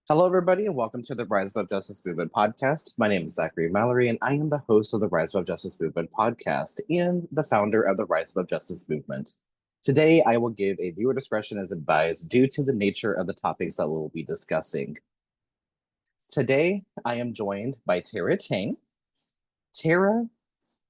Hello, everybody, and welcome to the Rise Above Justice Movement podcast. My name is Zachary Mallory, and I am the host of the Rise Above Justice Movement podcast and the founder of the Rise Above Justice Movement. Today, I will give a viewer discretion as advised due to the nature of the topics that we'll be discussing. Today, I am joined by Tara Teng. Tara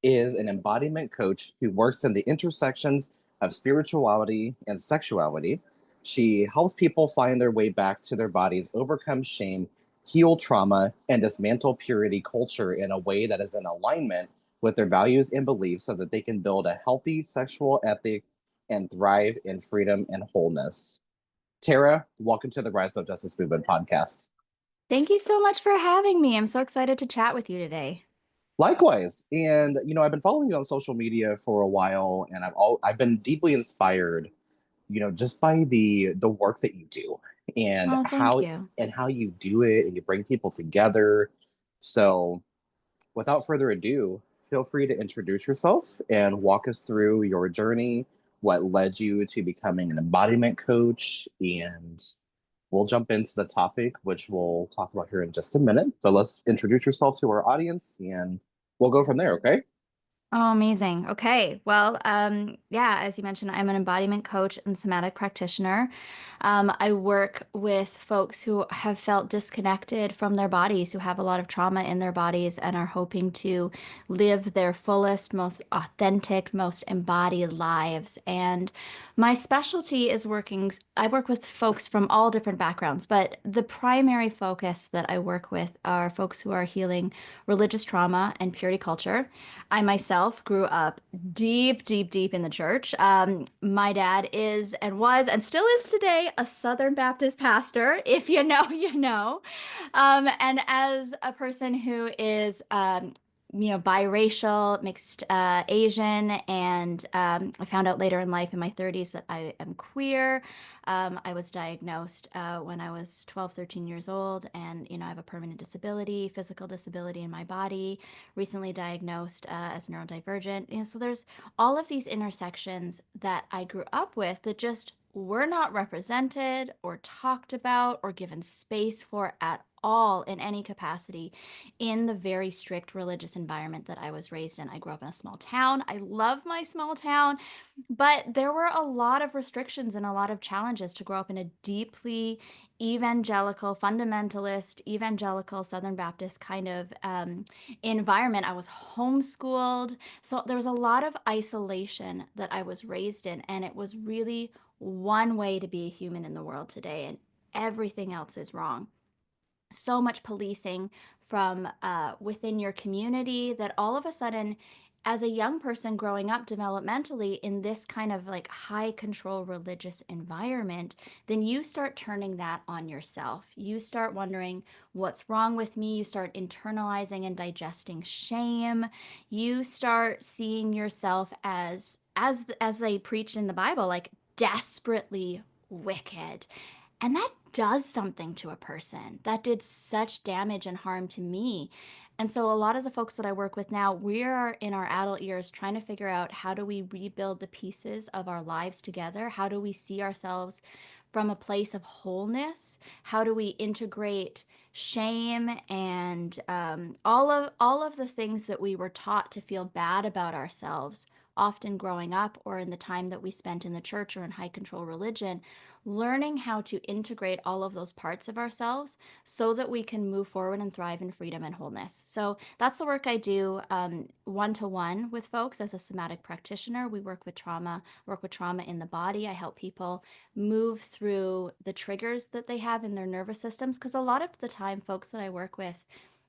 is an embodiment coach who works in the intersections of spirituality and sexuality. She helps people find their way back to their bodies, overcome shame, heal trauma, and dismantle purity culture in a way that is in alignment with their values and beliefs so that they can build a healthy sexual ethic and thrive in freedom and wholeness. Tara, welcome to the Rise Above Justice Movement podcast. Thank you so much for having me. I'm so excited to chat with you today. Likewise, and I've been following you on social media for a while, and I've been deeply inspired, just by the work that you do and Oh, thank how you. you do it, and you bring people together. So, without further ado, feel free to introduce yourself and walk us through your journey, what led you to becoming an embodiment coach, and we'll jump into the topic, which we'll talk about here in just a minute. But let's introduce yourself to our audience and we'll go from there, okay? Oh, amazing. Okay. Well, yeah, as you mentioned, I'm an embodiment coach and somatic practitioner. I work with folks who have felt disconnected from their bodies, who have a lot of trauma in their bodies and are hoping to live their fullest, most authentic, most embodied lives. And my specialty is I work with folks from all different backgrounds, but the primary focus that I work with are folks who are healing religious trauma and purity culture. I myself grew up deep, deep, deep in the church. My dad is and was and still is today a Southern Baptist pastor. If you know, you know. And as a person who is, biracial, mixed Asian, and I found out later in life in my 30s that I am queer. I was diagnosed when I was 12, 13 years old, and I have a permanent disability, physical disability in my body, recently diagnosed as neurodivergent. And so there's all of these intersections that I grew up with that just were not represented or talked about or given space for at all in any capacity in the very strict religious environment that I was raised in. I grew up in a small town. I love my small town, but there were a lot of restrictions and a lot of challenges to grow up in a deeply evangelical, fundamentalist, evangelical Southern Baptist kind of environment. I was homeschooled. So there was a lot of isolation that I was raised in, and it was really one way to be a human in the world today, and everything else is wrong. So much policing from within your community that all of a sudden, as a young person growing up developmentally in this kind of like high control religious environment, then you start turning that on yourself. You start wondering what's wrong with me. You start internalizing and digesting shame. You start seeing yourself as they preach in the Bible, like desperately wicked. And that does something to a person. That did such damage and harm to me. And so a lot of the folks that I work with now, we are in our adult years trying to figure out how do we rebuild the pieces of our lives together? How do we see ourselves from a place of wholeness? How do we integrate shame and all of the things that we were taught to feel bad about ourselves, often growing up or in the time that we spent in the church or in high control religion, learning how to integrate all of those parts of ourselves so that we can move forward and thrive in freedom and wholeness. So that's the work I do one to one with folks as a somatic practitioner. We work with trauma in the body. I help people move through the triggers that they have in their nervous systems because a lot of the time, folks that I work with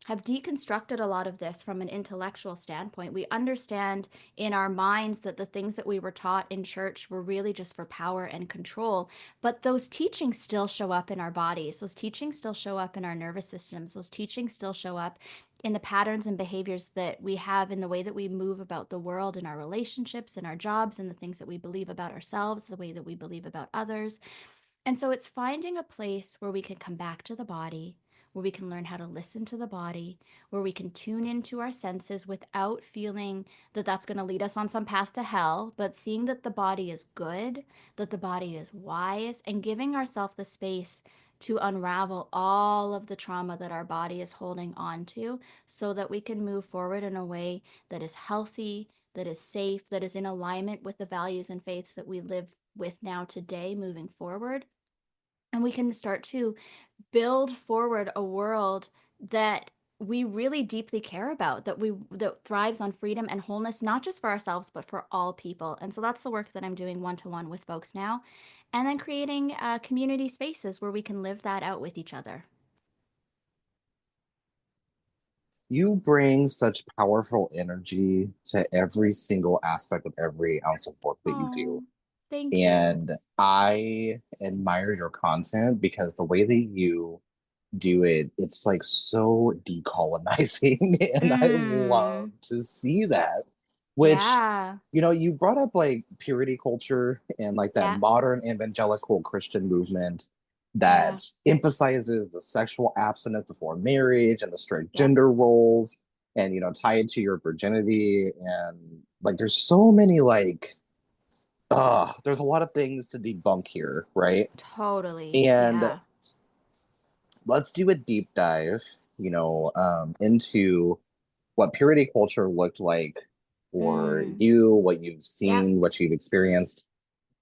have deconstructed a lot of this from an intellectual standpoint. We understand in our minds that the things that we were taught in church were really just for power and control, but those teachings still show up in our bodies. Those teachings still show up in our nervous systems. Those teachings still show up in the patterns and behaviors that we have in the way that we move about the world, in our relationships, in our jobs, and the things that we believe about ourselves, the way that we believe about others. And so it's finding a place where we can come back to the body, where we can learn how to listen to the body, where we can tune into our senses without feeling that that's going to lead us on some path to hell, but seeing that the body is good, that the body is wise, and giving ourselves the space to unravel all of the trauma that our body is holding on to so that we can move forward in a way that is healthy, that is safe, that is in alignment with the values and faiths that we live with now today moving forward. And we can start to build forward a world that we really deeply care about, that thrives on freedom and wholeness, not just for ourselves but for all people. And so that's the work that I'm doing one-to-one with folks now, and then creating community spaces where we can live that out with each other. You bring such powerful energy to every single aspect of every ounce of work that you do. Oh, thank you. And I admire your content because the way that you do it, it's like so decolonizing. And I love Mm, to see that. Which, yeah, you brought up like purity culture and like that yeah, modern evangelical Christian movement yeah, that emphasizes the sexual abstinence before marriage and the strict yeah, gender roles and, tied to your virginity. And like, there's so many like, there's a lot of things to debunk here, right? totally. And Yeah. let's do a deep dive, into what purity culture looked like for Mm, you, what you've yeah. seen, what you've experienced.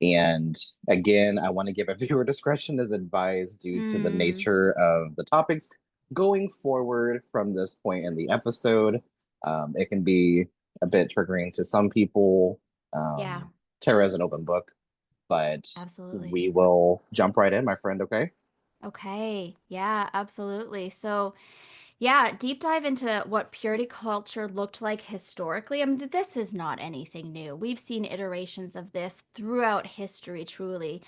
And again, I want to give a viewer discretion as advised due to the Mm, nature of the topics going forward from this point in the episode. It can be a bit triggering to some people. yeah, Tara is an open book, but absolutely. we will jump right in, my friend. Okay. Okay. Yeah, absolutely. So, yeah, deep dive into what purity culture looked like historically. I mean, this is not anything new. We've seen iterations of this throughout history, truly.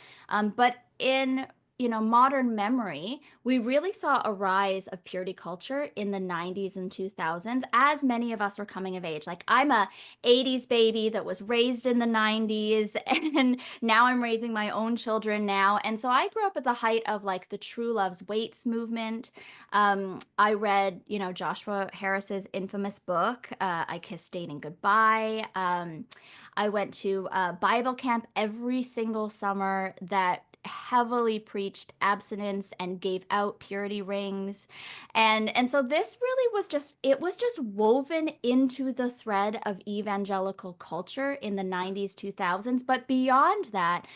But in modern memory, we really saw a rise of purity culture in the 90s and 2000s as many of us were coming of age. Like I'm a 80s baby that was raised in the 90s and now I'm raising my own children now. And so I grew up at the height of like the True Love's Weights movement. I read, Joshua Harris's infamous book, I Kissed Dating Goodbye. I went to Bible camp every single summer that heavily preached abstinence and gave out purity rings. And so this really was just woven into the thread of evangelical culture in the 90s, 2000s. But beyond that,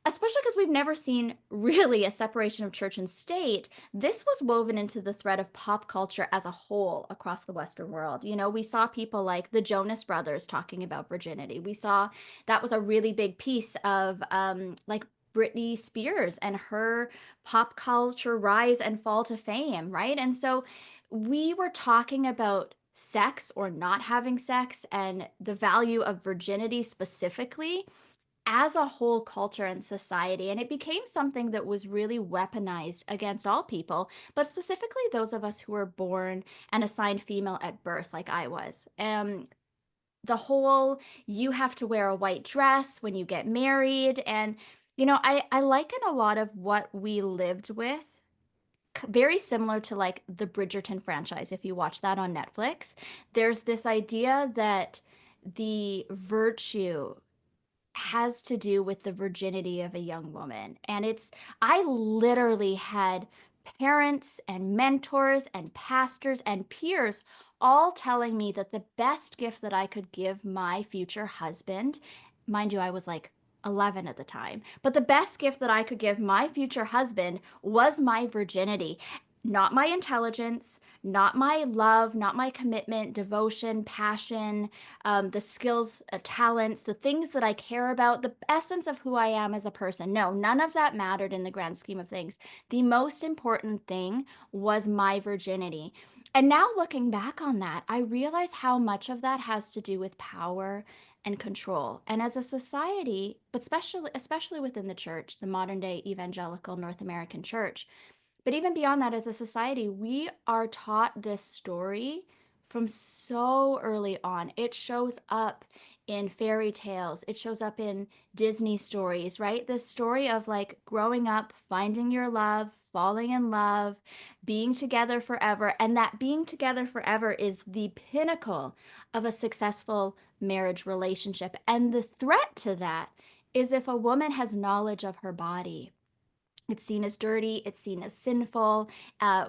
especially because we've never seen really a separation of church and state, this was woven into the thread of pop culture as a whole across the Western world. We saw people like the Jonas Brothers talking about virginity. We saw that was a really big piece of like Britney Spears and her pop culture rise and fall to fame, right? And so we were talking about sex or not having sex and the value of virginity specifically as a whole culture and society. And it became something that was really weaponized against all people, but specifically those of us who were born and assigned female at birth, like I was. The whole you have to wear a white dress when you get married. And, I liken a lot of what we lived with. Very similar to like the Bridgerton franchise, if you watch that on Netflix, there's this idea that the virtue has to do with the virginity of a young woman. And I literally had parents and mentors and pastors and peers all telling me that the best gift that I could give my future husband, mind you, I was like 11 at the time, but the best gift that I could give my future husband was my virginity. Not my intelligence, not my love, not my commitment, devotion, passion, the skills, talents, the things that I care about, the essence of who I am as a person. No, none of that mattered in the grand scheme of things. The most important thing was my virginity. And now looking back on that, I realize how much of that has to do with power and control. And as a society, but especially within the church, the modern day evangelical North American church, but even beyond that, as a society, we are taught this story from so early on. It shows up in fairy tales, it shows up in Disney stories, right? This story of like growing up, finding your love, falling in love, being together forever. And that being together forever is the pinnacle of a successful marriage relationship. And the threat to that is if a woman has knowledge of her body It's seen as dirty, it's seen as sinful.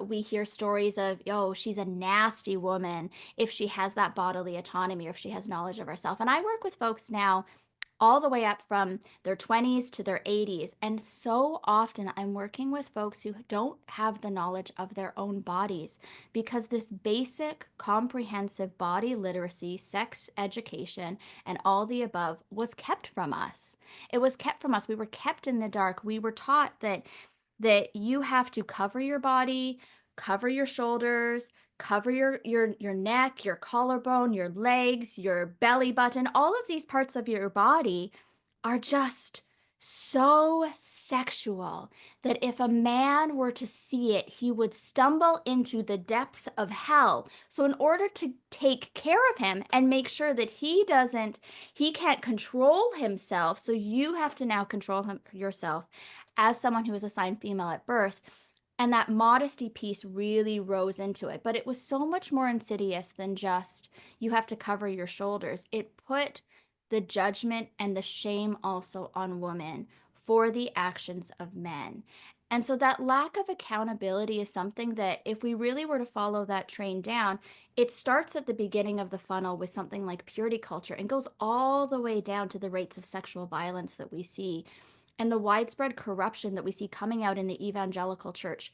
We hear stories of, oh, she's a nasty woman if she has that bodily autonomy or if she has knowledge of herself. And I work with folks now all the way up from their 20s to their 80s. And so often I'm working with folks who don't have the knowledge of their own bodies because this basic, comprehensive body literacy, sex education, and all the above was kept from us. It was kept from us. We were kept in the dark. We were taught that you have to cover your body, cover your shoulders, cover your neck, your collarbone, your legs, your belly button. All of these parts of your body are just so sexual that if a man were to see it, he would stumble into the depths of hell. So in order to take care of him and make sure that he can't control himself, so you have to now control him yourself as someone who was assigned female at birth. And that modesty piece really rose into it. But it was so much more insidious than just you have to cover your shoulders. It put the judgment and the shame also on women for the actions of men. And so that lack of accountability is something that if we really were to follow that train down, it starts at the beginning of the funnel with something like purity culture and goes all the way down to the rates of sexual violence that we see and the widespread corruption that we see coming out in the evangelical church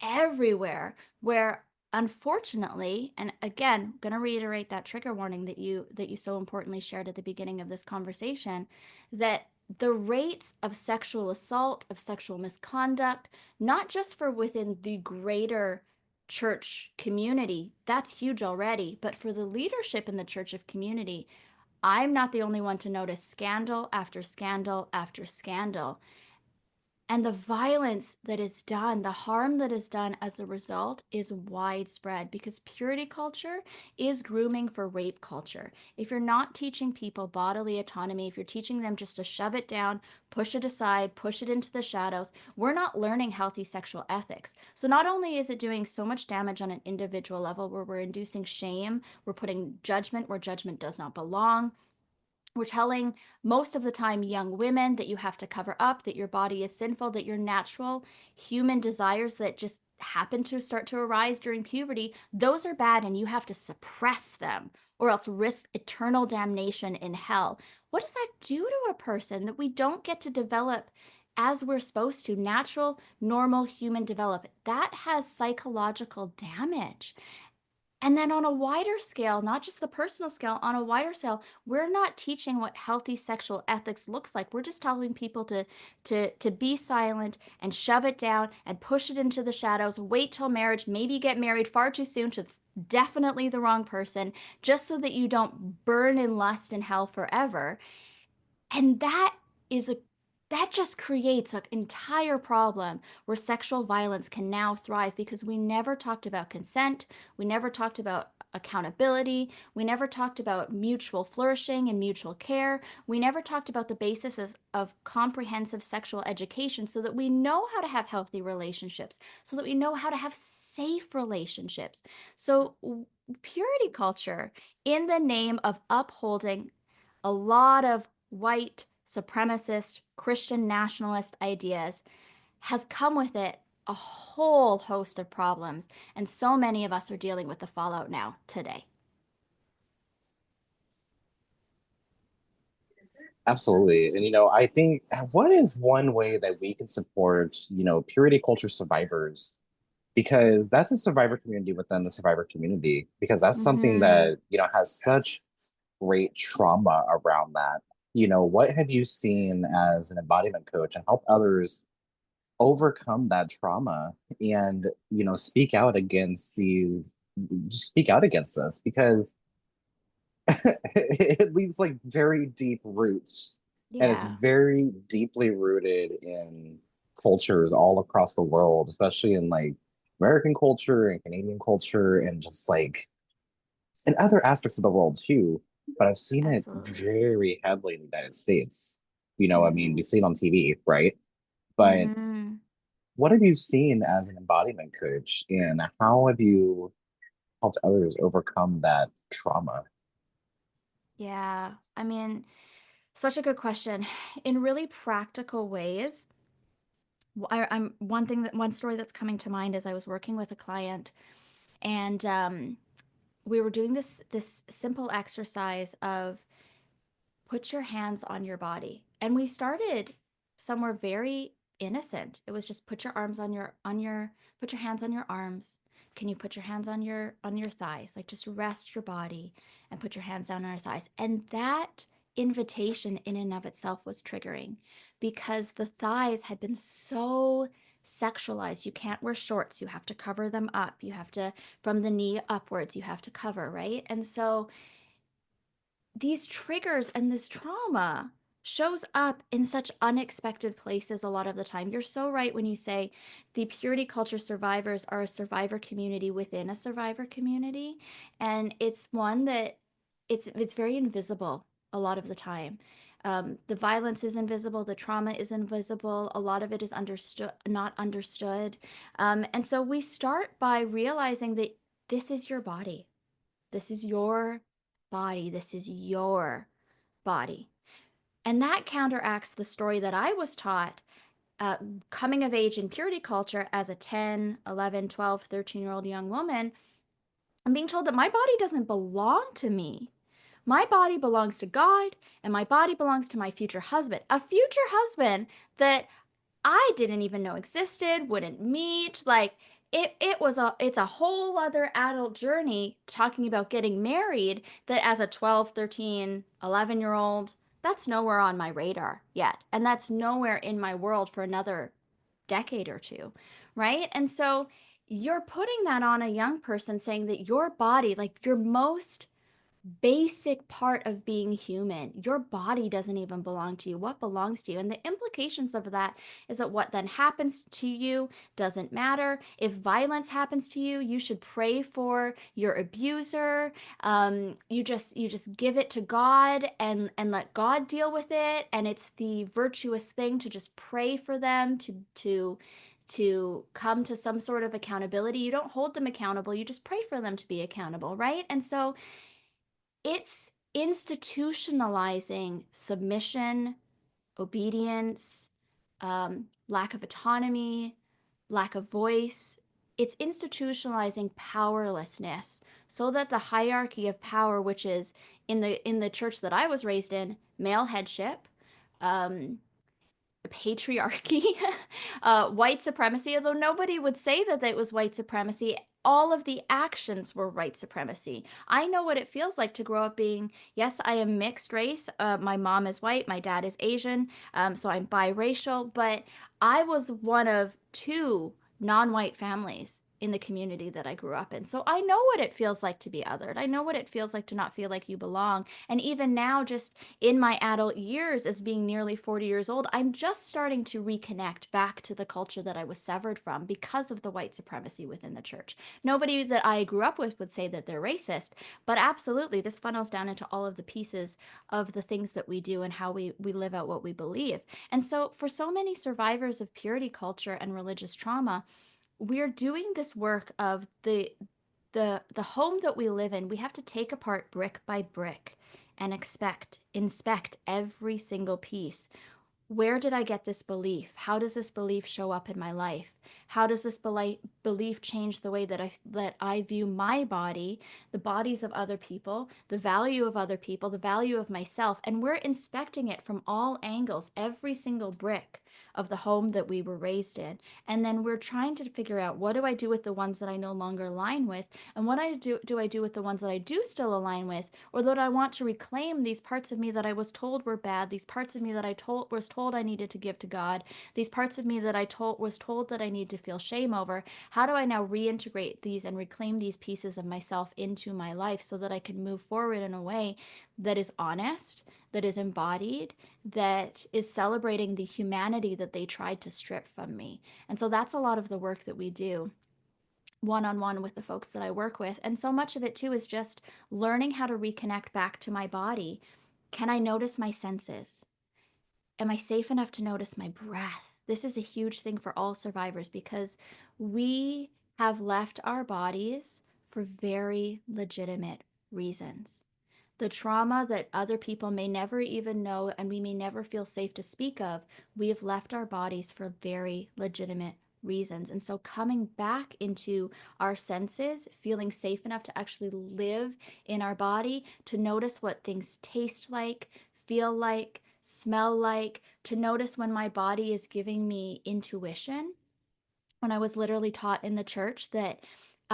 everywhere, where unfortunately, and again, going to reiterate that trigger warning that you so importantly shared at the beginning of this conversation, that the rates of sexual assault, of sexual misconduct, not just for within the greater church community, that's huge already, but for the leadership in the church of community, I'm not the only one to notice scandal after scandal after scandal. And the violence that is done, the harm that is done as a result is widespread because purity culture is grooming for rape culture. If you're not teaching people bodily autonomy, if you're teaching them just to shove it down, push it aside, push it into the shadows, we're not learning healthy sexual ethics. So not only is it doing so much damage on an individual level where we're inducing shame, we're putting judgment where judgment does not belong, we're telling most of the time young women that you have to cover up, that your body is sinful, that your natural human desires that just happen to start to arise during puberty, those are bad and you have to suppress them or else risk eternal damnation in hell. What does that do to a person that we don't get to develop as we're supposed to? Natural, normal human development. That has psychological damage. And then on a wider scale, not just the personal scale, on a wider scale, we're not teaching what healthy sexual ethics looks like. We're just telling people to be silent and shove it down and push it into the shadows, wait till marriage, maybe get married far too soon to definitely the wrong person, just so that you don't burn in lust in hell forever. And is a that just creates an entire problem where sexual violence can now thrive because we never talked about consent, we never talked about accountability, we never talked about mutual flourishing and mutual care, we never talked about the basis of comprehensive sexual education so that we know how to have healthy relationships, so that we know how to have safe relationships. So purity culture, in the name of upholding a lot of white supremacist Christian nationalist ideas, has come with it a whole host of problems. And so many of us are dealing with the fallout now today. Absolutely. And, I think what is one way that we can support, purity culture survivors? Because that's a survivor community within the survivor community, because that's something Mm-hmm. that, has such great trauma around that. What have you seen as an embodiment coach and help others overcome that trauma and, speak out against this? Because it leaves like very deep roots and it's Yeah, very deeply rooted in cultures all across the world, especially in like American culture and Canadian culture and just like in other aspects of the world too. But I've seen it absolutely. very heavily in the United States. I mean, Mm-hmm. we see it on TV, right? But Mm-hmm. what have you seen as an embodiment coach and how have you helped others overcome that trauma? Yeah, I mean, such a good question. In really practical ways, I'm one story that's coming to mind is I was working with a client, and we were doing this simple exercise of put your hands on your body. And we started somewhere very innocent. It was just put your arms put your hands on your arms. Can you put your hands on your thighs? Like just rest your body and put your hands down on your thighs. And that invitation in and of itself was triggering because the thighs had been so sexualized. You can't wear shorts. You have to cover them up. You have to, from the knee upwards, you have to cover, right? And so these triggers and this trauma shows up in such unexpected places a lot of the time. You're so right when you say the purity culture survivors are a survivor community within a survivor community, and it's one that it's very invisible a lot of the time. The violence is invisible, the trauma is invisible, a lot of it is understood, not understood. And so we start by realizing that this is your body. This is your body. This is your body. And that counteracts the story that I was taught uh, coming of age in purity culture as a 10, 11, 12, 13-year-old young woman. I'm being told that my body doesn't belong to me. My body belongs to God, and my body belongs to my future husband, a future husband that I didn't even know existed, wouldn't meet. Like it's a whole other adult journey talking about getting married that as a 12, 13, 11-year old, that's nowhere on my radar yet. And that's nowhere in my world for another decade or two, right? And so you're putting that on a young person saying that your body, like your most basic part of being human. Your body doesn't even belong to you. What belongs to you? And the implications of that is that what then happens to you doesn't matter. If violence happens to you, you should pray for your abuser. You just give it to God and let God deal with it. And it's the virtuous thing to just pray for them to come to some sort of accountability. You don't hold them accountable. You just pray for them to be accountable, right? And so it's institutionalizing submission, obedience, lack of autonomy, lack of voice. It's institutionalizing powerlessness so that the hierarchy of power, which is in the church that I was raised in, male headship, um, patriarchy, white supremacy, although nobody would say that it was white supremacy. All of the actions were white supremacy. I know what it feels like to grow up being, yes, I am mixed race. My mom is white, my dad is Asian, so I'm biracial, but I was one of two non-white families in the community that I grew up in. So I know what it feels like to be othered. I know what it feels like to not feel like you belong. And even now, just in my adult years as being nearly 40 years old, I'm just starting to reconnect back to the culture that I was severed from because of the white supremacy within the church. Nobody that I grew up with would say that they're racist, but absolutely, this funnels down into all of the pieces of the things that we do and how we live out what we believe. And so, for so many survivors of purity culture and religious trauma, we're doing this work of the home that we live in. We have to take apart brick by brick and inspect every single piece. Where did I get this belief? How does this belief show up in my life? How does this belief change the way that I view my body, the bodies of other people, the value of other people, the value of myself? And we're inspecting it from all angles, every single brick of the home that we were raised in. And then we're trying to figure out, what do I do with the ones that I no longer align with? And what do I do with the ones that I do still align with? Or that I want to reclaim these parts of me that I was told were bad, these parts of me that I was told I needed to give to God, these parts of me that was told that I need to feel shame over. How do I now reintegrate these and reclaim these pieces of myself into my life so that I can move forward in a way that is honest, that is embodied, that is celebrating the humanity that they tried to strip from me? And so that's a lot of the work that we do one on one with the folks that I work with. And so much of it too is just learning how to reconnect back to my body. Can I notice my senses? Am I safe enough to notice my breath? This is a huge thing for all survivors because we have left our bodies for very legitimate reasons. The trauma that other people may never even know and we may never feel safe to speak of, we have left our bodies for very legitimate reasons. And so coming back into our senses, feeling safe enough to actually live in our body, to notice what things taste like, feel like, smell like, to notice when my body is giving me intuition. When I was literally taught in the church that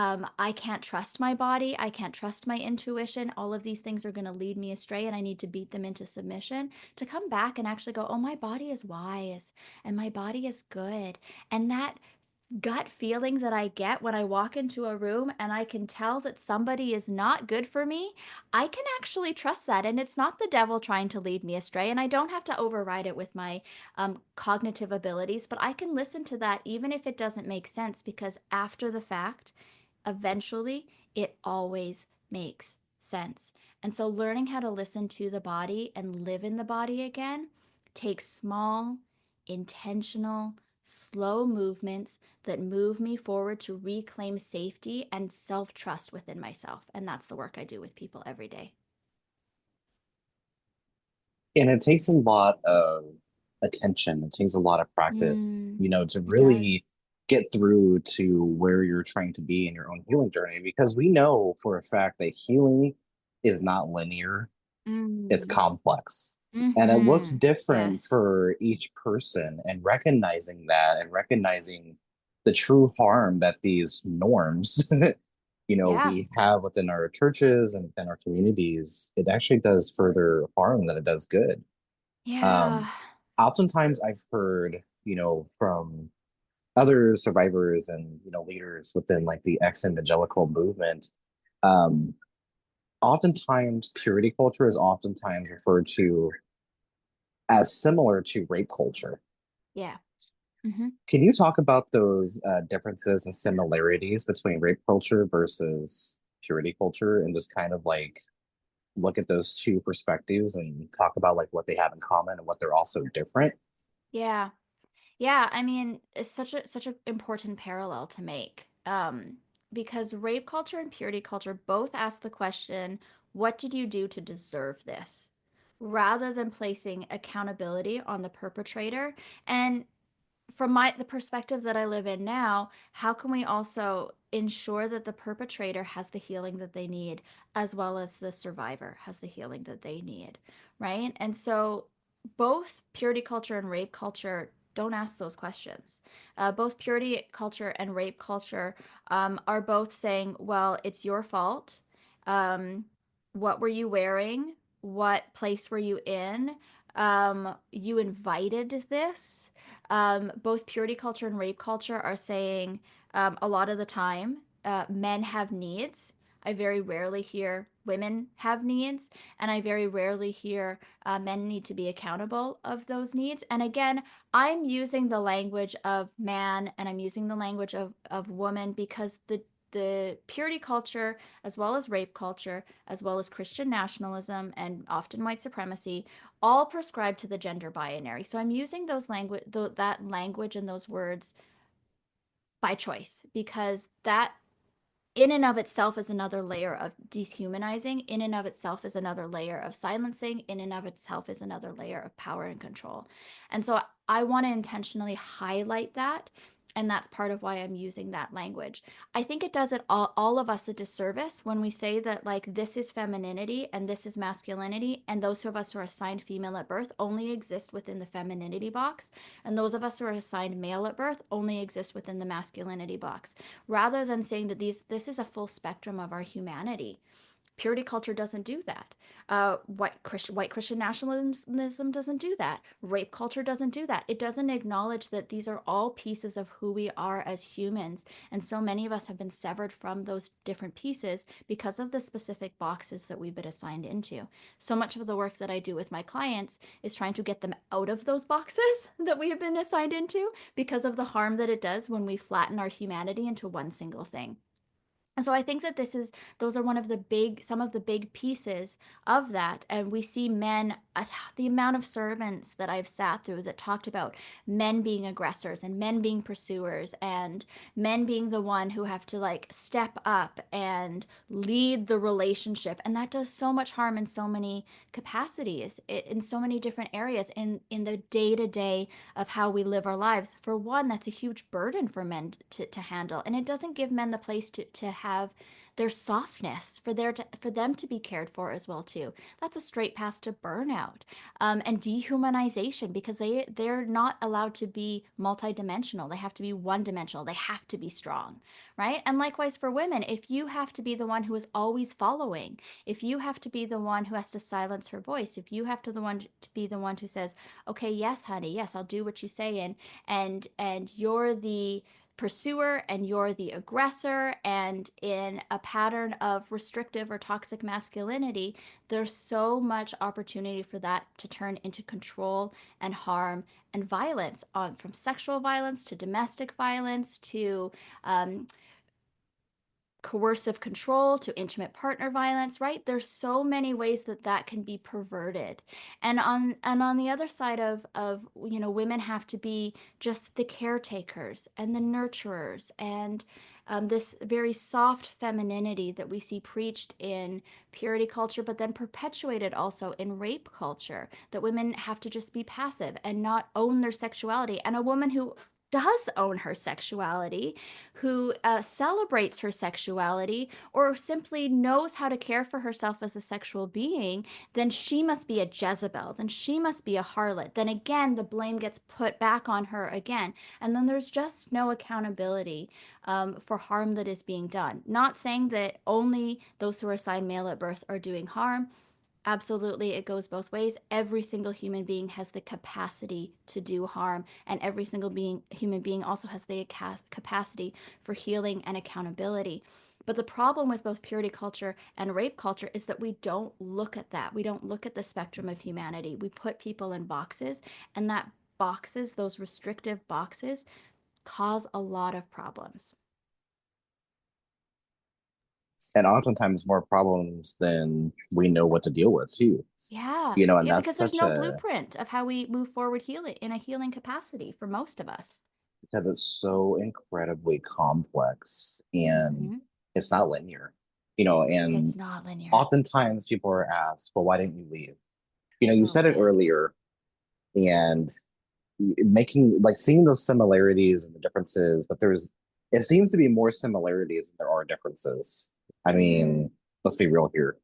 I can't trust my body, I can't trust my intuition. All of these things are going to lead me astray, and I need to beat them into submission. To come back and actually go, oh, my body is wise and my body is good. And that gut feeling that I get when I walk into a room and I can tell that somebody is not good for me, I can actually trust that. And it's not the devil trying to lead me astray. And I don't have to override it with my cognitive abilities, but I can listen to that even if it doesn't make sense, because after the fact, eventually it always makes sense. And so learning how to listen to the body and live in the body again takes small, intentional, slow movements that move me forward to reclaim safety and self trust within myself. And that's the work I do with people every day. And it takes a lot of attention. It takes a lot of practice, to It does. really get through to where you're trying to be in your own healing journey. Because we know for a fact that healing is not linear, it's Mm. complex. And it looks Mm-hmm. different Yes. for each person, and recognizing that and recognizing the true harm that these norms, Yeah. we have within our churches and within our communities, it actually does further harm than it does good. Yeah. Um, Oftentimes I've heard, from other survivors and, leaders within like the ex-evangelical movement, um, oftentimes purity culture is oftentimes referred to as similar to rape culture. Yeah. Mm-hmm. Can you talk about those differences and similarities between rape culture versus purity culture, and just kind of like look at those two perspectives and talk about like what they have in common and what they're also different? Yeah. Yeah, I mean, it's such an important parallel to make. Because rape culture and purity culture both ask the question, what did you do to deserve this? Rather than placing accountability on the perpetrator. And from the perspective that I live in now, how can we also ensure that the perpetrator has the healing that they need, as well as the survivor has the healing that they need, right? And so both purity culture and rape culture don't ask those questions. Both purity culture and rape culture are both saying, well, it's your fault. Um, what were you wearing? What place were you in? You invited this. Both purity culture and rape culture are saying a lot of the time men have needs. I very rarely hear women have needs, and I very rarely hear men need to be accountable of those needs. And again, I'm using the language of man and I'm using the language of woman because the purity culture, as well as rape culture, as well as Christian nationalism and often white supremacy, all prescribe to the gender binary. So I'm using that language and those words by choice, because that in and of itself is another layer of dehumanizing, in and of itself is another layer of silencing, in and of itself is another layer of power and control. And so I want to intentionally highlight that. And that's part of why I'm using that language. I think it does it all of us a disservice when we say that, like, this is femininity and this is masculinity, and those of us who are assigned female at birth only exist within the femininity box, and those of us who are assigned male at birth only exist within the masculinity box, rather than saying that this is a full spectrum of our humanity. Purity culture doesn't do that. White Christian nationalism doesn't do that. Rape culture doesn't do that. It doesn't acknowledge that these are all pieces of who we are as humans. And so many of us have been severed from those different pieces because of the specific boxes that we've been assigned into. So much of the work that I do with my clients is trying to get them out of those boxes that we have been assigned into, because of the harm that it does when we flatten our humanity into one single thing. And so I think that those are some of the big pieces of that. And we see men, the amount of sermons that I've sat through that talked about men being aggressors and men being pursuers and men being the one who have to like step up and lead the relationship. And that does so much harm in so many capacities, in so many different areas in the day to day of how we live our lives. For one, that's a huge burden for men to handle. And it doesn't give men the place to have their softness for them to be cared for as well too. That's a straight path to burnout, and dehumanization, because they're not allowed to be multidimensional. They have to be one dimensional. They have to be strong, right? And likewise for women, if you have to be the one who is always following, if you have to be the one who has to silence her voice, if you have to be the one who says, okay, yes, honey, yes, I'll do what you say, and you're the pursuer and you're the aggressor, and in a pattern of restrictive or toxic masculinity, there's so much opportunity for that to turn into control and harm and violence, on from sexual violence to domestic violence to um, coercive control to intimate partner violence, right? There's so many ways that that can be perverted. And on the other side of women have to be just the caretakers and the nurturers, and this very soft femininity that we see preached in purity culture, but then perpetuated also in rape culture, that women have to just be passive and not own their sexuality. And a woman who does own her sexuality, who celebrates her sexuality, or simply knows how to care for herself as a sexual being, then she must be a Jezebel. Then she must be a harlot. Then again, the blame gets put back on her again. And then there's just no accountability for harm that is being done. Not saying that only those who are assigned male at birth are doing harm. Absolutely, it goes both ways. Every single human being has the capacity to do harm, and every single human being also has the capacity for healing and accountability. But the problem with both purity culture and rape culture is that we don't look at that. We don't look at the spectrum of humanity. We put people in boxes, and those restrictive boxes, cause a lot of problems. And oftentimes more problems than we know what to deal with too. Yeah. And Yeah, that's because there's such no a blueprint of how we move forward healing in a healing capacity for most of us. because it's so incredibly complex and Hmm. it's not linear. And It's not linear. oftentimes people are asked, well, why didn't you leave? You Oh said it man. earlier, and making like seeing those similarities and the differences, but it seems to be more similarities than there are differences. I Hmm. mean, let's be real here.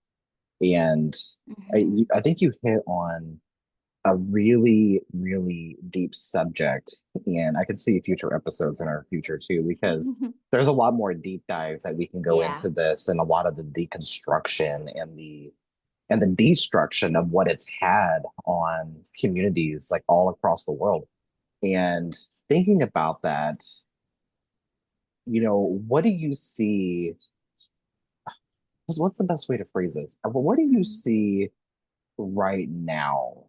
And Hmm. I think you hit on a really, really deep subject, and I could see future episodes in our future too, because there's a lot more deep dives that we can go Yeah. into this, and a lot of the deconstruction and the destruction of what it's had on communities like all across the world. And thinking about that, what do you see? What's the best way to phrase this? What do you Mm. see right now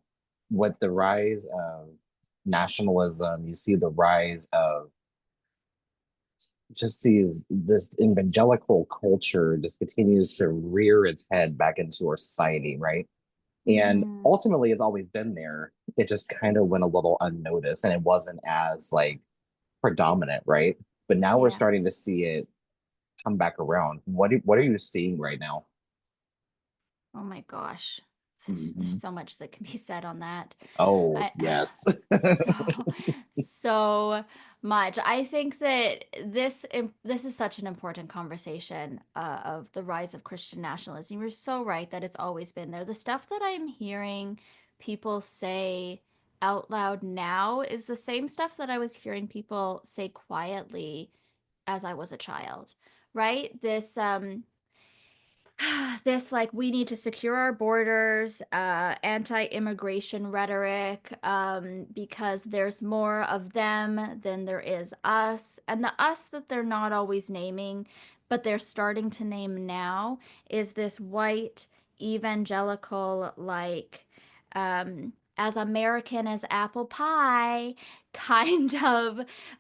with the rise of nationalism? You see the rise of just this evangelical culture just continues to rear its head back into our society, right? And Mm. ultimately, it's always been there. It just kind of went a little unnoticed and it wasn't as like predominant, right? But now we're Yeah. starting to see it come back around. What are you seeing right now? Oh my gosh. There's Mhm. so much that can be said on that. Oh, I yes. so so much. I think that this is such an important conversation of the rise of Christian nationalism. You're so right that it's always been there. The stuff that I'm hearing people say out loud now is the same stuff that I was hearing people say quietly as I was a child, right? This like we need to secure our borders, anti-immigration rhetoric, because there's more of them than there is us, and the us that they're not always naming, but they're starting to name now, is this white evangelical, like, as American as apple pie kind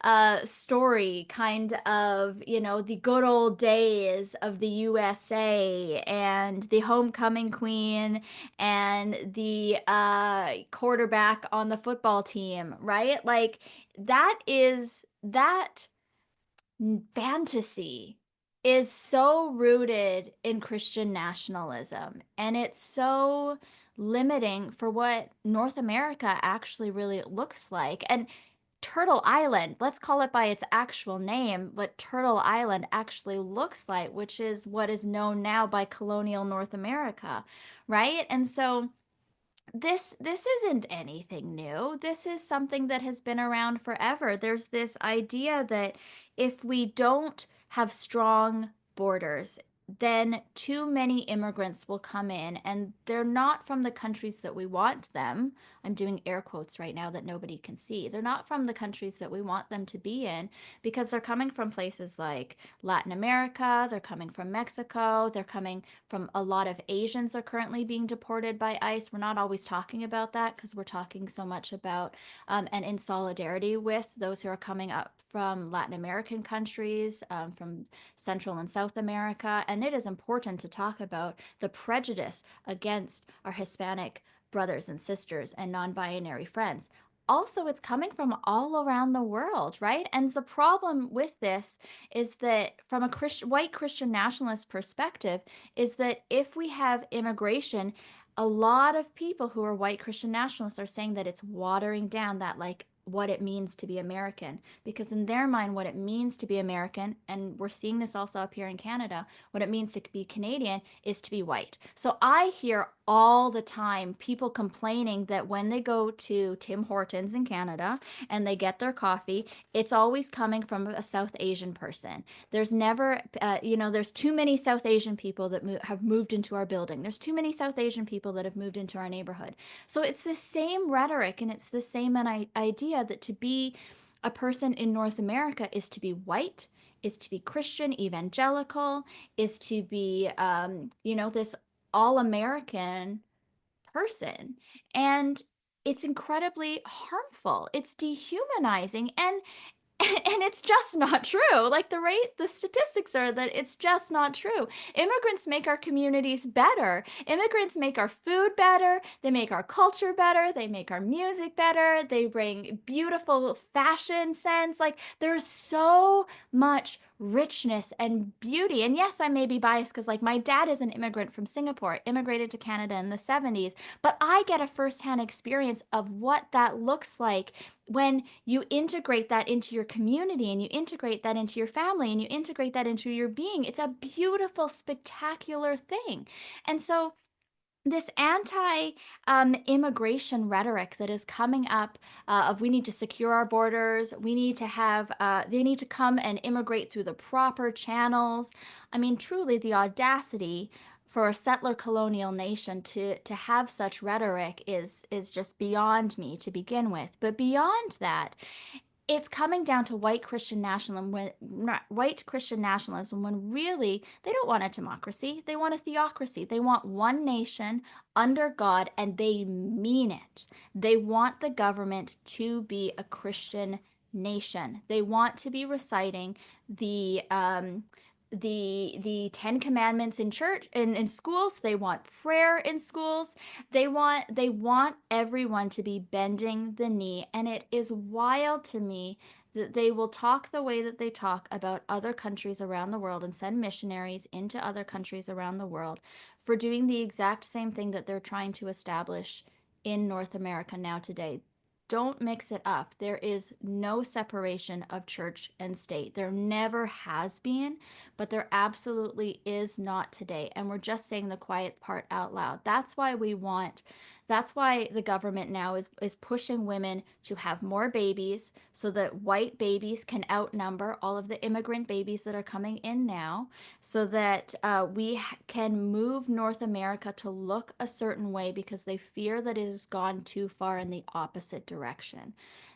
of story, kind of, the good old days of the USA and the homecoming queen and the quarterback on the football team, right? Like that fantasy is so rooted in Christian nationalism, and it's so limiting for what North America actually really looks like. And Turtle Island, let's call it by its actual name, what Turtle Island actually looks like, which is what is known now by colonial North America, right? And so this isn't anything new. This is something that has been around forever. There's this idea that if we don't have strong borders, then too many immigrants will come in, and they're not from the countries that we want them. I'm doing air quotes right now that nobody can see. They're not from the countries that we want them to be in, because they're coming from places like Latin America, they're coming from Mexico, they're coming from a lot of Asians are currently being deported by ICE. We're not always talking about that because we're talking so much about and in solidarity with those who are coming up from Latin American countries, from Central and South America. And it is important to talk about the prejudice against our Hispanic brothers and sisters and non binary friends. Also, it's coming from all around the world, right? And the problem with this is that from a white Christian nationalist perspective, is that if we have immigration, a lot of people who are white Christian nationalists are saying that it's watering down that, like, what it means to be American. Because in their mind, what it means to be American, and we're seeing this also up here in Canada, what it means to be Canadian is to be white. So I hear all the time people complaining that when they go to Tim Hortons in Canada and they get their coffee, it's always coming from a South Asian person. There's never, there's too many South Asian people that have moved into our building. There's too many South Asian people that have moved into our neighborhood. So it's the same rhetoric, and it's the same idea that to be a person in North America is to be white, is to be Christian, evangelical, is to be, this all American person. And it's incredibly harmful. It's dehumanizing. And it's just not true. Like the statistics are that it's just not true. Immigrants make our communities better. Immigrants make our food better. They make our culture better. They make our music better. They bring beautiful fashion sense. Like there's so much richness and beauty. And yes, I may be biased because like my dad is an immigrant from Singapore, immigrated to Canada in the 70s, but I get a firsthand experience of what that looks like when you integrate that into your community and you integrate that into your family and you integrate that into your being. It's a beautiful, spectacular thing. And so this anti immigration rhetoric that is coming up of we need to secure our borders, we need to have, they need to come and immigrate through the proper channels. I mean, truly, the audacity for a settler colonial nation to have such rhetoric is just beyond me to begin with. But beyond that, it's coming down to white Christian nationalism when really they don't want a democracy. They want a theocracy. They want one nation under God, and they mean it. They want the government to be a Christian nation. They want to be reciting the the Ten Commandments in church in schools. They want prayer in schools. They want everyone to be bending the knee, and it is wild to me that they will talk the way that they talk about other countries around the world and send missionaries into other countries around the world for doing the exact same thing that they're trying to establish in North America now today. Don't mix it up. There is no separation of church and state. There never has been, but there absolutely is not today. And we're just saying the quiet part out loud. That's why the government now is pushing women to have more babies so that white babies can outnumber all of the immigrant babies that are coming in now, so that we can move North America to look a certain way because they fear that it has gone too far in the opposite direction.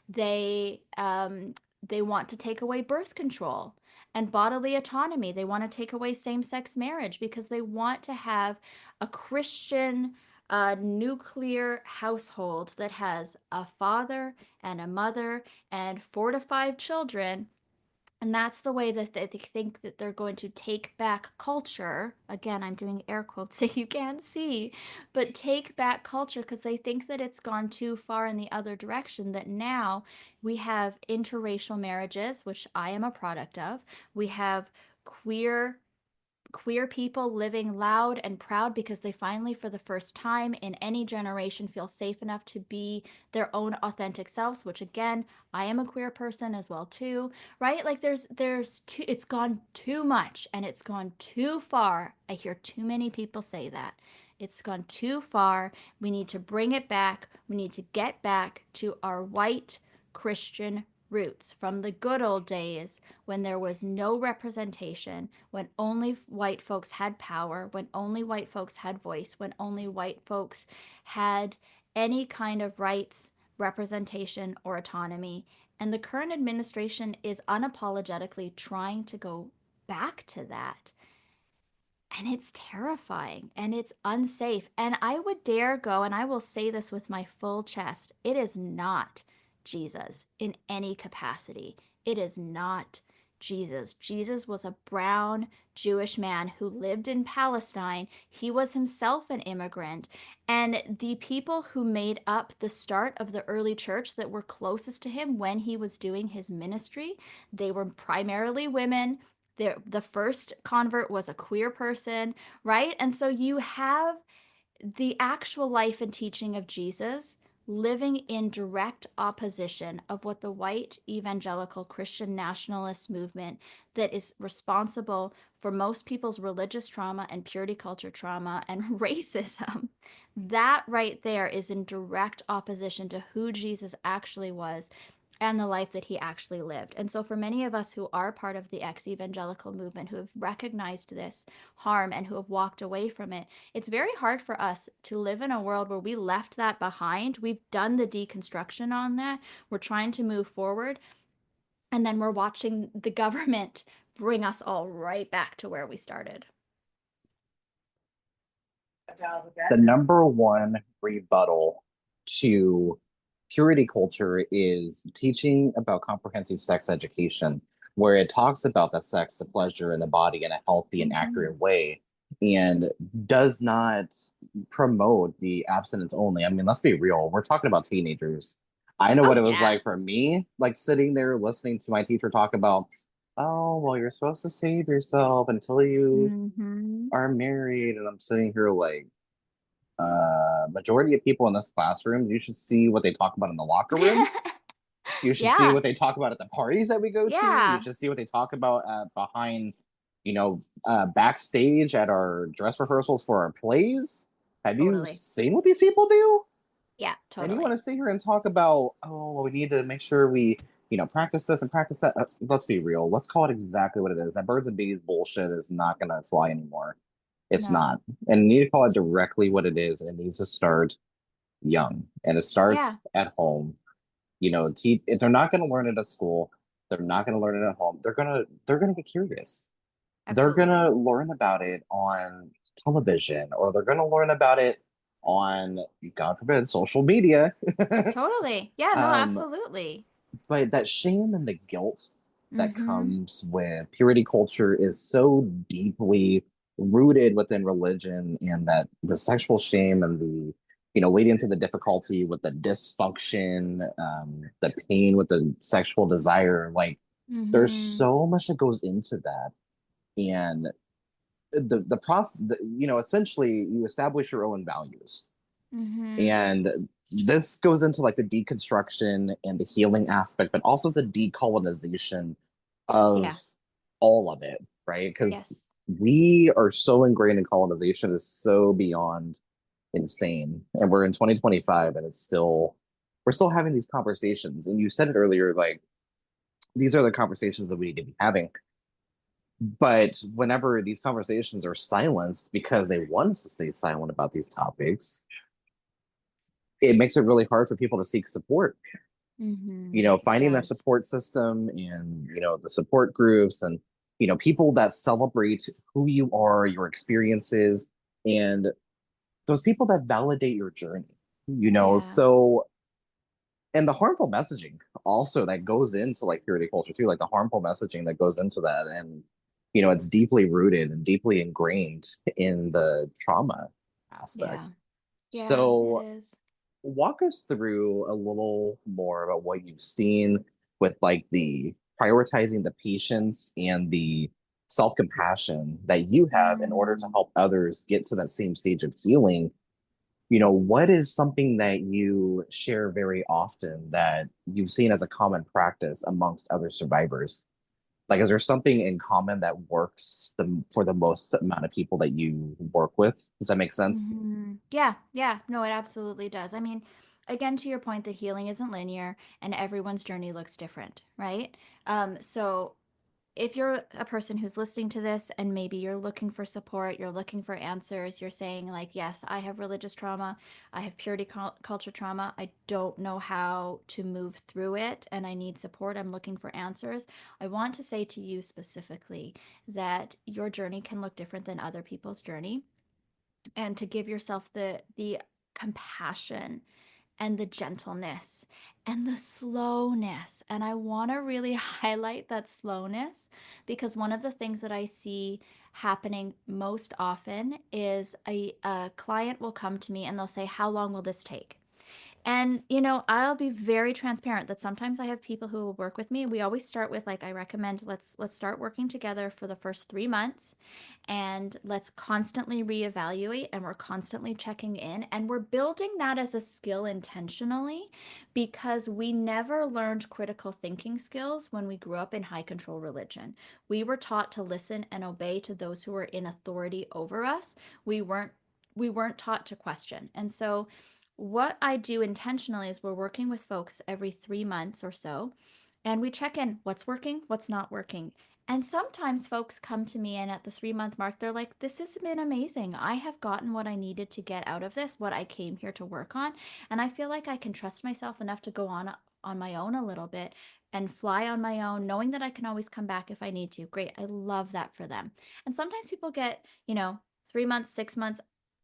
They they want to take away birth control and bodily autonomy. They want to take away same-sex marriage because they want to have a Christian a nuclear household that has a father and a mother and 4 to 5 children, and that's the way that they think that they're going to take back culture. Again, I'm doing air quotes that you can't see, but take back culture because they think that it's gone too far in the other direction. That now we have interracial marriages, which I am a product of. We have queer queer people living loud and proud because they finally, for the first time in any generation, feel safe enough to be their own authentic selves, which again, I am a queer person as well too, right? Like there's too, it's gone too much and it's gone too far. I hear too many people say that. It's gone too far. We need to bring it back. We need to get back to our white Christian roots from the good old days when there was no representation, when only white folks had power, when only white folks had voice, when only white folks had any kind of rights, representation, or autonomy. And the current administration is unapologetically trying to go back to that. And it's terrifying and it's unsafe. And I would dare go, and I will say this with my full chest, it is not Jesus in any capacity. It is not Jesus. Jesus was a brown Jewish man who lived in Palestine. He was himself an immigrant. And the people who made up the start of the early church that were closest to him when he was doing his ministry, they were primarily women. The first convert was a queer person, right? And so you have the actual life and teaching of Jesus living in direct opposition of what the white evangelical Christian nationalist movement that is responsible for most people's religious trauma and purity culture trauma and racism. That right there is in direct opposition to who Jesus actually was and the life that he actually lived. And so, for many of us who are part of the ex evangelical movement, who have recognized this harm and who have walked away from it, it's very hard for us to live in a world where we left that behind. We've done the deconstruction on that. We're trying to move forward. And then we're watching the government bring us all right back to where we started. The number one rebuttal to purity culture is teaching about comprehensive sex education, where it talks about the sex, the pleasure, and the body in a healthy and Mm-hmm. accurate way, and does not promote the abstinence only. I mean, let's be real. We're talking about teenagers. I know Oh, what it was yeah. like for me, like sitting there listening to my teacher talk about, oh, well, you're supposed to save yourself until you Mm-hmm. are married. And I'm sitting here like, majority of people in this classroom, you should see what they talk about in the locker rooms. You should see Yeah. what they talk about at the parties that we go to. You Yeah. should see what they talk about behind, backstage at our dress rehearsals for our plays. Have you Totally. seen what these people do? Yeah, And you want totally. to sit here and talk about, oh, well, we need to make sure we, practice this and practice that. Let's be real. Let's call it exactly what it is. That birds and bees bullshit is not going to fly anymore. It's No. not. And you need to call it directly what it is. It needs to start young, and it Yeah, starts at home. If they're not going to learn it at school, they're not going to learn it at home. They're gonna get curious. They're going to absolutely. learn about it on television, or they're going to learn about it on, God forbid, social media. Totally. Yeah, no, um, absolutely. but that shame and the guilt that Mm-hmm. comes with purity culture is so deeply rooted within religion, and that the sexual shame and the leading to the difficulty with the dysfunction, the pain with the sexual desire, like there's Mm-hmm. so much that goes into that. And the process, essentially you establish your own values, Mm-hmm. and this goes into like the deconstruction and the healing aspect, but also the decolonization of Yeah. all of it, right? Because Yes. we are so ingrained in colonization is so beyond insane. And we're in 2025 and we're still having these conversations. And you said it earlier, like these are the conversations that we need to be having. But whenever these conversations are silenced because they want us to stay silent about these topics, it makes it really hard for people to seek support. Mm-hmm. It Finding that does. support system, and the support groups, and people that celebrate who you are, your experiences, and those people that validate your journey, Yeah. so and the harmful messaging also that goes into like purity culture too, like the harmful messaging that goes into that. And it's deeply rooted and deeply ingrained in the trauma Yeah. aspect. Yeah, it So is. walk us through a little more about what you've seen with like the prioritizing the patience and the self-compassion that you have in order to Mm. help others get to that same stage of healing. What is something that you share very often that you've seen as a common practice amongst other survivors? Like, is there something in common that works for the most amount of people that you work with? Does that make sense? Yeah, yeah, no, it absolutely does. I mean, again, to your point, that healing isn't linear and everyone's journey looks different, right? So if you're a person who's listening to this and maybe you're looking for support, you're looking for answers, you're saying, like, yes, I have religious trauma, I have purity culture trauma, I don't know how to move through it, and I need support, I'm looking for answers. I want to say to you specifically that your journey can look different than other people's journey, and to give yourself the compassion and the gentleness and the slowness. And I want to really highlight that slowness, because one of the things that I see happening most often is a client will come to me and they'll say, "How long will this take?" And, I'll be very transparent that sometimes I have people who will work with me. We always start with, like, I recommend, let's start working together for the first 3 months, and let's constantly reevaluate, and we're constantly checking in, and we're building that as a skill intentionally, because we never learned critical thinking skills when we grew up in high control religion. We were taught to listen and obey to those who were in authority over us. We weren't taught to question. And so what I do intentionally is we're working with folks every 3 months or so, and we check in what's working, what's not working. And sometimes folks come to me, and at the 3 month mark, they're like, "This has been amazing. I have gotten what I needed to get out of this, what I came here to work on. And I feel like I can trust myself enough to go on my own a little bit and fly on my own, knowing that I can always come back if I need to." Great. I love that for them. And sometimes people get, 3 months, 6 months,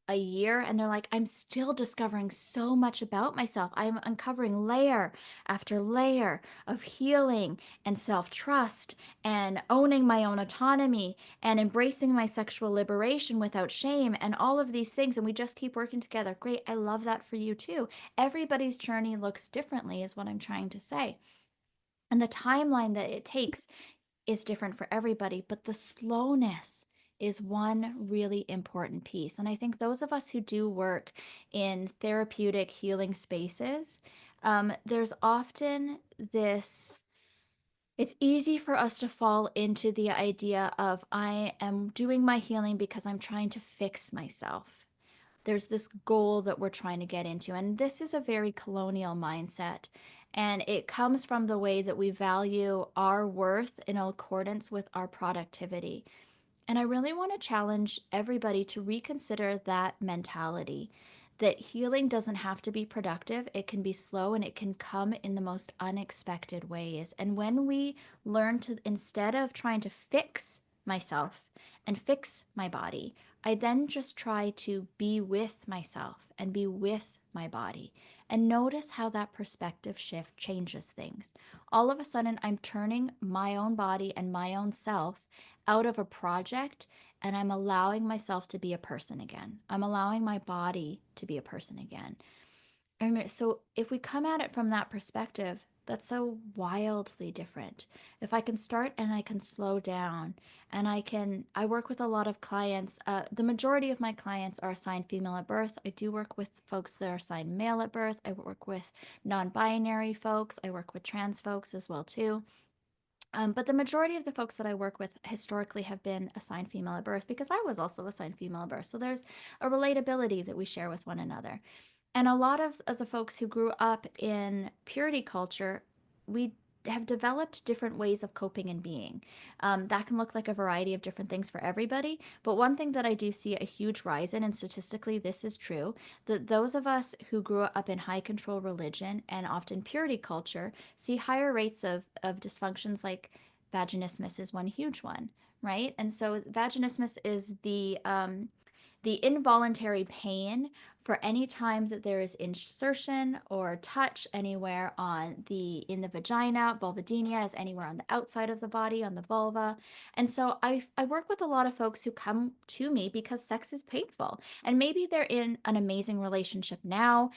a year, and they're like, "I'm still discovering so much about myself. I'm uncovering layer after layer of healing and self-trust and owning my own autonomy and embracing my sexual liberation without shame and all of these things." And we just keep working together. Great. I love that for you too. Everybody's journey looks differently, is what I'm trying to say. And the timeline that it takes is different for everybody, but the slowness is one really important piece. And I think those of us who do work in therapeutic healing spaces, there's often this. It's easy for us to fall into the idea of, I am doing my healing because I'm trying to fix myself. There's this goal that we're trying to get into. And this is a very colonial mindset. And it comes from the way that we value our worth in accordance with our productivity. And I really want to challenge everybody to reconsider that mentality, that healing doesn't have to be productive. It can be slow, and it can come in the most unexpected ways. And when we learn to, instead of trying to fix myself and fix my body, I then just try to be with myself and be with my body. And notice how that perspective shift changes things. All of a sudden, I'm turning my own body and my own self out of a project, and I'm allowing myself to be a person again. I'm allowing my body to be a person again. And so if we come at it from that perspective, that's so wildly different. If I can start and I can slow down, and I work with a lot of clients. The majority of my clients are assigned female at birth. I do work with folks that are assigned male at birth. I work with non-binary folks. I work with trans folks as well too. But the majority of the folks that I work with historically have been assigned female at birth, because I was also assigned female at birth. So there's a relatability that we share with one another. And a lot of the folks who grew up in purity culture, we have developed different ways of coping and being. That can look like a variety of different things for everybody. But one thing that I do see a huge rise in, and statistically this is true, that those of us who grew up in high control religion and often purity culture see higher rates of dysfunctions, like vaginismus is one huge one, right? And so vaginismus is the involuntary pain for any time that there is insertion or touch anywhere on the in the vagina. Vulvodynia is anywhere on the outside of the body, on the vulva. And so I work with a lot of folks who come to me because sex is painful, and maybe they're in an amazing relationship now.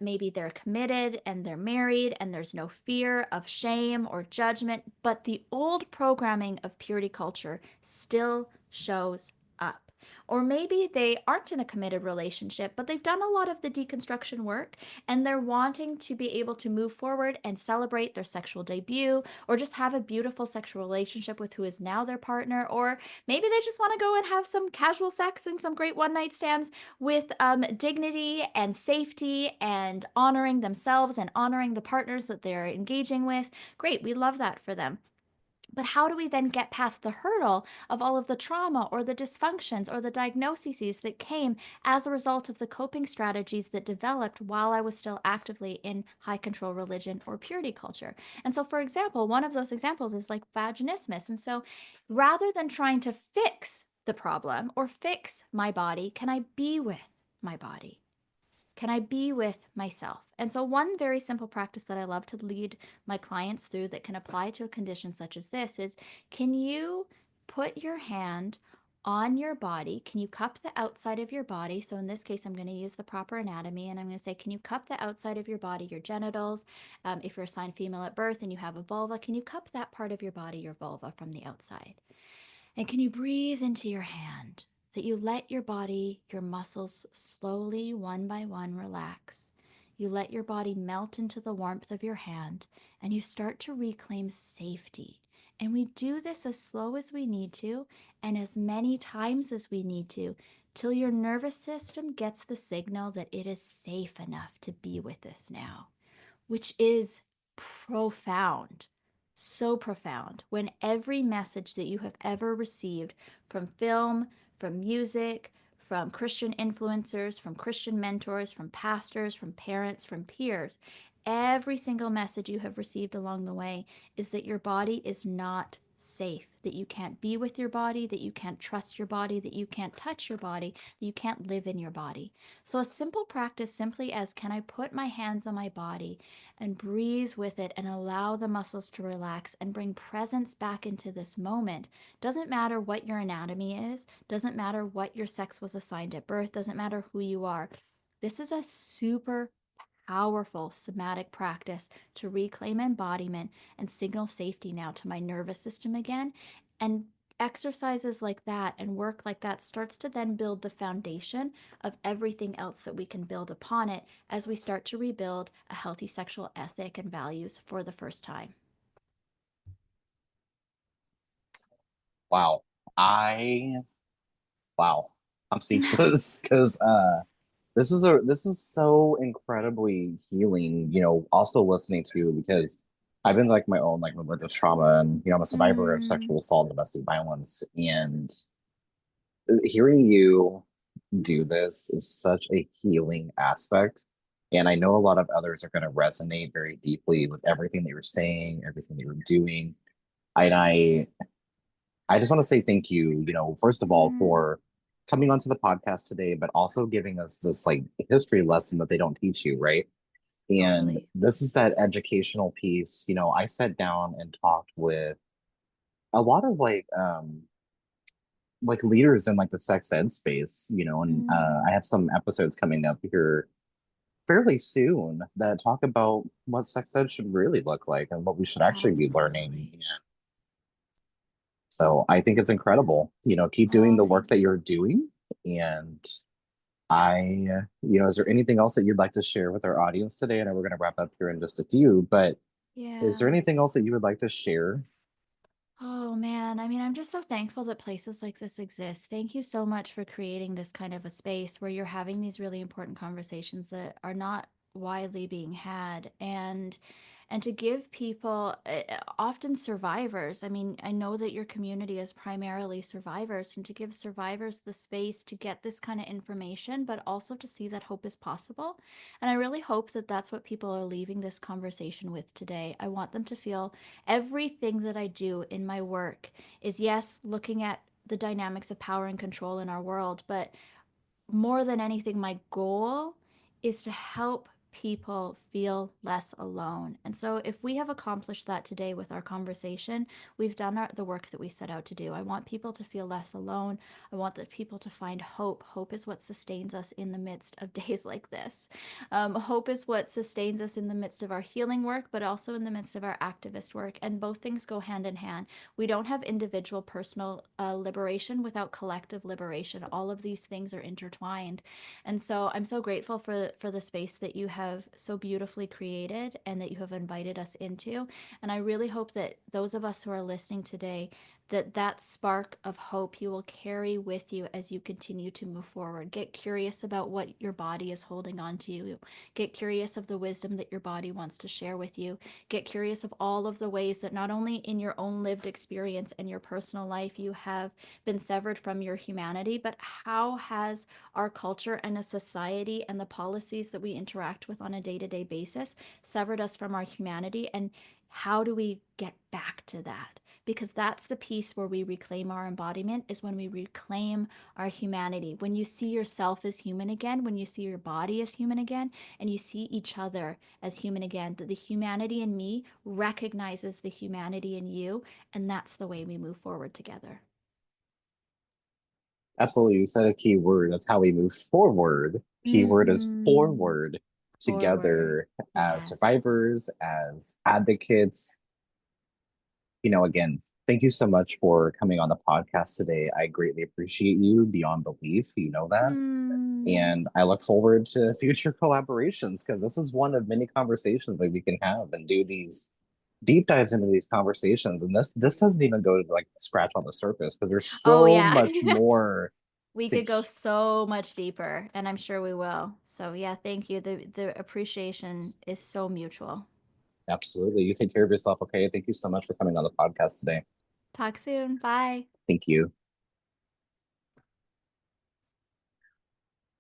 Maybe they're committed and they're married and there's no fear of shame or judgment, but the old programming of purity culture still shows up. Or maybe they aren't in a committed relationship, but they've done a lot of the deconstruction work and they're wanting to be able to move forward and celebrate their sexual debut, or just have a beautiful sexual relationship with who is now their partner. Or maybe they just want to go and have some casual sex and some great one night stands with dignity and safety and honoring themselves and honoring the partners that they're engaging with. Great, we love that for them. But how do we then get past the hurdle of all of the trauma or the dysfunctions or the diagnoses that came as a result of the coping strategies that developed while I was still actively in high control religion or purity culture? And so, for example, one of those examples is like vaginismus. And so, rather than trying to fix the problem or fix my body, can I be with my body? Can I be with myself? And so, one very simple practice that I love to lead my clients through that can apply to a condition such as this is, can you put your hand on your body? Can you cup the outside of your body? So, in this case, I'm going to use the proper anatomy and I'm going to say, can you cup the outside of your body, your genitals? If you're assigned female at birth and you have a vulva, can you cup that part of your body, your vulva, from the outside? And can you breathe into your hand? That you let your body, your muscles slowly, one by one, relax. You let your body melt into the warmth of your hand and you start to reclaim safety. And we do this as slow as we need to and as many times as we need to till your nervous system gets the signal that it is safe enough to be with us now, which is profound. So profound when every message that you have ever received from film, from music, from Christian influencers, from Christian mentors, from pastors, from parents, from peers, every single message you have received along the way is that your body is not safe, that you can't be with your body, that you can't trust your body, that you can't touch your body, that you can't live in your body. So, a simple practice simply as, can I put my hands on my body and breathe with it and allow the muscles to relax and bring presence back into this moment? Doesn't matter what your anatomy is, doesn't matter what your sex was assigned at birth, doesn't matter who you are. This is a super powerful somatic practice to reclaim embodiment and signal safety now to my nervous system again. And exercises like that and work like that starts to then build the foundation of everything else that we can build upon it as we start to rebuild a healthy sexual ethic and values for the first time. Wow. I wow. I'm speechless because this is so incredibly healing, also listening to, because I've been like my own like religious trauma, and I'm a survivor of Mm, sexual assault and domestic violence, and hearing you do this is such a healing aspect. And I know a lot of others are going to resonate very deeply with everything that you're saying, everything that you're doing. And I just want to say thank you, first of all, mm, for coming onto the podcast today, but also giving us this like history lesson that they don't teach you, right? And totally. this is that educational piece. I sat down and talked with a lot of like leaders in like the sex ed space, and Mm, I have some episodes coming up here fairly soon that talk about what sex ed should really look like and what we should actually be learning. absolutely. So I think it's incredible. Keep doing Oh, the work thank that you. you're doing. And is there anything else that you'd like to share with our audience today? I know we're going to wrap up here in just a few, but is there Yeah. anything else that you would like to share? Oh man, I mean, I'm just so thankful that places like this exist. Thank you so much for creating this kind of a space where you're having these really important conversations that are not widely being had, and to give people, often survivors. I mean, I know that your community is primarily survivors, and to give survivors the space to get this kind of information, but also to see that hope is possible. And I really hope that that's what people are leaving this conversation with today. I want them to feel everything that I do in my work is, yes, looking at the dynamics of power and control in our world, but more than anything, my goal is to help people feel less alone. And so, if we have accomplished that today with our conversation, we've done the work that we set out to do. I want people to feel less alone. I want the people to find hope. Hope is what sustains us in the midst of days like this. Hope is what sustains us in the midst of our healing work, but also in the midst of our activist work. And both things go hand in hand. We don't have individual personal liberation without collective liberation. All of these things are intertwined. And so I'm so grateful for the space that you have so beautifully created and that you have invited us into. And I really hope that those of us who are listening today, that spark of hope you will carry with you as you continue to move forward. Get curious about what your body is holding on to. Get curious of the wisdom that your body wants to share with you. Get curious of all of the ways that not only in your own lived experience and your personal life you have been severed from your humanity, but how has our culture and a society and the policies that we interact with on a day-to-day basis severed us from our humanity, and how do we get back to that? Because that's the piece where we reclaim our embodiment, is when we reclaim our humanity. When you see yourself as human again, when you see your body as human again, and you see each other as human again, that the humanity in me recognizes the humanity in you, and that's the way we move forward together. Absolutely. You said a key word. That's how we move forward. Keyword is Mm-hmm. forward, Forward. together as Yes. survivors, as advocates. Again, thank you so much for coming on the podcast today. I greatly appreciate you beyond belief. You know that. Mm. And I look forward to future collaborations because this is one of many conversations that we can have and do these deep dives into these conversations. And this doesn't even go to like scratch on the surface because there's Oh, so yeah. much more We to could go so much deeper, and I'm sure we will. So, yeah, thank you. The appreciation is so mutual. absolutely. You take care of yourself, okay? Thank you so much for coming on the podcast today. Talk soon. Bye. Thank you.